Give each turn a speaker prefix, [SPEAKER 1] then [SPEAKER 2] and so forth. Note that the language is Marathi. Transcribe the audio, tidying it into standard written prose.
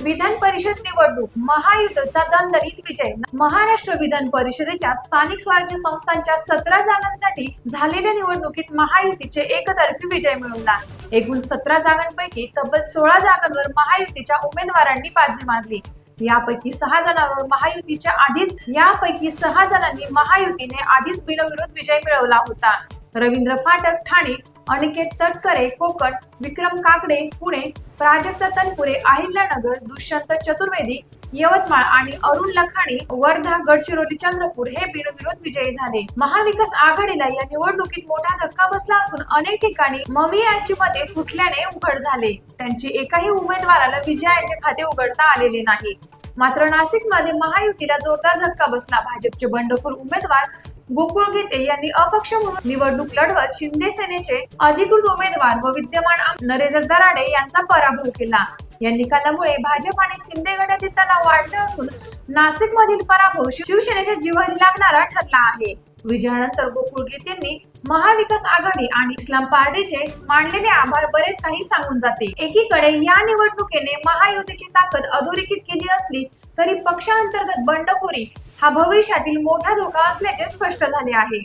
[SPEAKER 1] विधान परिषद निवडणूक महायुतीचा दणदणीत विजय। महाराष्ट्र विधान परिषदेच्या स्थानिक स्वराज्य संस्थांच्या 17 जागांसाठी झालेल्या निवडणुकीत महायुतीचे एकतर्फी विजय मिळवला। एकूण 17 जागांपैकी तब्बल 16 जागांवर महायुतीच्या उमेदवारांनी बाजी मारली। यापैकी 6 जणांनी महायुतीने आधीच बिनविरोध विजय मिळवला होता। रवींद्र फाटक ठाणे, अनिकेत तटकरे कोकण, विक्रम काकडे पुणे, प्राजक्त तनपुरे अहिल्यानगर, दुष्यंत चतुर्वेदी यवतमाळ आणि अरुण लखानी वर्धा गडचिरोली चंद्रपूर हे बिनविरोध विजयी झाले। महाविकास आघाडीला या निवडणुकीत मोठा धक्का बसला असून अनेक ठिकाणी मवियांची मते फुटल्याने उघड झाले। त्यांची एकाही उमेदवाराला विजयाचे खाते उघडता आलेले नाही। मात्र नाशिकमध्ये महायुतीला जोरदार धक्का बसला। भाजपचे बंडखोर उमेदवार गोकुळ गीते यांनी अपक्ष म्हणून निवडणूक लढवत शिंदे सेनेचे अधिकृत उमेदवार व विद्यमान नरेंद्र दराडे यांचा पराभव केला। या निकालामुळे भाजप आणि शिंदे गटातील तणाव वाढले असून नाशिकमधील पराभव शिवसेनेच्या जिव्हारी लागणारा ठरला आहे। विजयानंतर गोकुळ गीतेंनी महाविकास आघाडी आणि इस्लाम पार्टीचे मानलेले आभार बरेच काही सांगून जाते। एकीकडे या निवडणुकीने महायुतीची ताकद अधोरेखित केली असली तरी पक्षांतर्गत बंडखोरी हा भविष्यातील मोठा धोका असल्याचे स्पष्ट झाले आहे।